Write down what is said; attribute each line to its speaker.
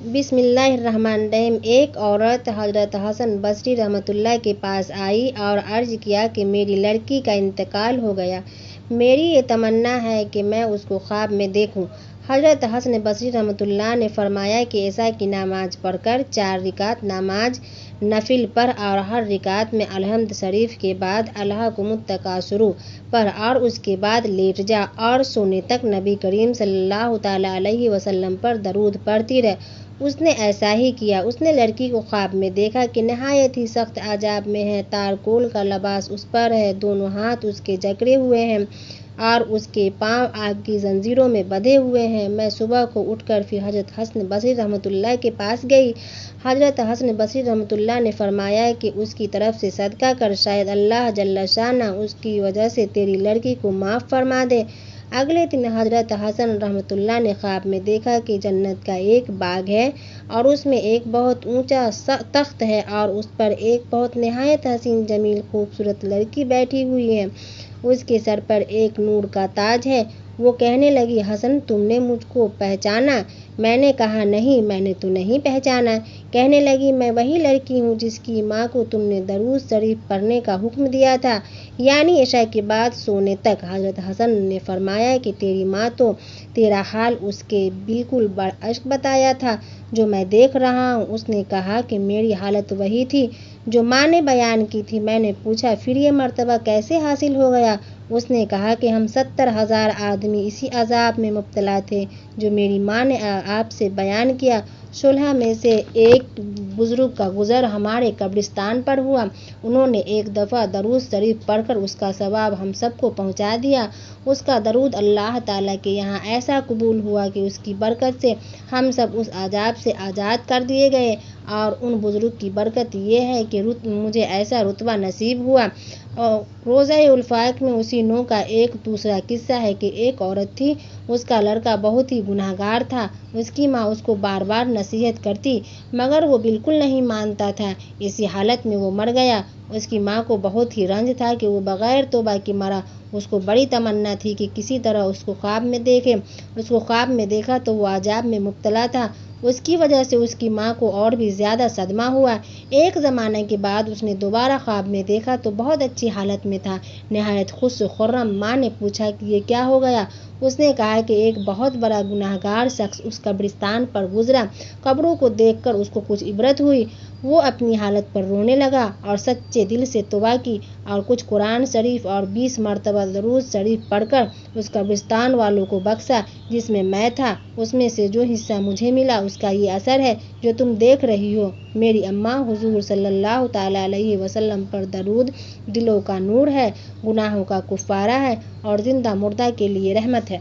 Speaker 1: بسم اللہ الرحمن الرحیم۔ ایک عورت حضرت حسن بصری رحمۃ اللہ کے پاس آئی اور عرض کیا کہ میری لڑکی کا انتقال ہو گیا، میری یہ تمنا ہے کہ میں اس کو خواب میں دیکھوں۔ حضرت حسن بصری رحمۃ اللہ نے فرمایا کہ عشاء کی نماز پڑھ کر 4 رکعت نماز نفل پڑھ اور ہر رکعت میں الحمد شریف کے بعد الہاکم التکاثر پڑھ اور اس کے بعد لیٹ جا اور سونے تک نبی کریم صلی اللہ تعالیٰ علیہ وسلم پر درود پڑھتی رہ۔ اس نے ایسا ہی کیا۔ اس نے لڑکی کو خواب میں دیکھا کہ نہایت ہی سخت عذاب میں ہے، تارکول کا لباس اس پر ہے، دونوں ہاتھ اس کے جکڑے ہوئے ہیں اور اس کے پاؤں آگ کی زنجیروں میں بندھے ہوئے ہیں۔ میں صبح کو اٹھ کر پھر حضرت حسن بصری رحمۃ اللہ کے پاس گئی۔ حضرت حسن بصری رحمۃ اللہ نے فرمایا کہ اس کی طرف سے صدقہ کر، شاید اللہ جل شانہ اس کی وجہ سے تیری لڑکی کو معاف فرما دے۔ اگلے دن حضرت حسن رحمۃ اللہ نے خواب میں دیکھا کہ جنت کا ایک باغ ہے اور اس میں ایک بہت اونچا تخت ہے اور اس پر ایک بہت نہایت حسین جمیل خوبصورت لڑکی بیٹھی ہوئی ہے، اس کے سر پر ایک نور کا تاج ہے۔ وہ کہنے لگی، حسن تم نے مجھ کو پہچانا؟ میں نے کہا نہیں، میں نے تو نہیں پہچانا۔ کہنے لگی، میں وہی لڑکی ہوں جس کی ماں کو تم نے درود شریف پڑھنے کا حکم دیا تھا، یعنی عشاء کے بعد سونے تک۔ حضرت حسن نے فرمایا کہ تیری ماں تو تیرا حال اس کے بالکل برعکس بتایا تھا جو میں دیکھ رہا ہوں۔ اس نے کہا کہ میری حالت وہی تھی جو ماں نے بیان کی تھی۔ میں نے پوچھا، پھر یہ مرتبہ کیسے حاصل ہو گیا؟ اس نے کہا کہ ہم 70,000 آدمی اسی عذاب میں مبتلا تھے جو میری ماں نے آپ سے بیان کیا۔ 16 میں سے ایک بزرگ کا گزر ہمارے قبرستان پر ہوا، انہوں نے ایک دفعہ درود شریف پڑھ کر اس کا ثواب ہم سب کو پہنچا دیا۔ اس کا درود اللہ تعالیٰ کے یہاں ایسا قبول ہوا کہ اس کی برکت سے ہم سب اس عذاب سے آزاد کر دیے گئے، اور ان بزرگ کی برکت یہ ہے کہ مجھے ایسا رتبہ نصیب ہوا۔ روضہ الفاق میں اسی نوع کا ایک دوسرا قصہ ہے کہ ایک عورت تھی، اس کا لڑکا بہت ہی گناہ گار تھا، اس کی ماں اس کو بار بار نصیحت کرتی مگر وہ بالکل نہیں مانتا تھا، اسی حالت میں وہ مر گیا۔ اس کی ماں کو بہت ہی رنج تھا کہ وہ بغیر توبہ کے مرا۔ اس کو بڑی تمنا تھی کہ کسی طرح اس کو خواب میں دیکھے۔ اس کو خواب میں دیکھا تو وہ عذاب میں مبتلا تھا، اس کی وجہ سے اس کی ماں کو اور بھی زیادہ صدمہ ہوا۔ ایک زمانے کے بعد اس نے دوبارہ خواب میں دیکھا تو بہت اچھی حالت میں تھا، نہایت خوش و خرم۔ ماں نے پوچھا کہ یہ کیا ہو گیا؟ اس نے کہا کہ ایک بہت بڑا گناہ گار شخص اس قبرستان پر گزرا، قبروں کو دیکھ کر اس کو کچھ عبرت ہوئی، وہ اپنی حالت پر رونے لگا اور سچے دل سے توبہ کی اور کچھ قرآن شریف اور 20 مرتبہ درود شریف پڑھ کر اس قبرستان والوں کو بخشا جس میں میں تھا۔ اس میں سے جو حصہ مجھے ملا اس کا یہ اثر ہے جو تم دیکھ رہی ہو۔ میری اماں حضور صلی اللہ تعالیٰ علیہ وسلم پر درود دلوں کا نور ہے، گناہوں کا کفارہ ہے اور زندہ مردہ کے لیے رحمت ہے۔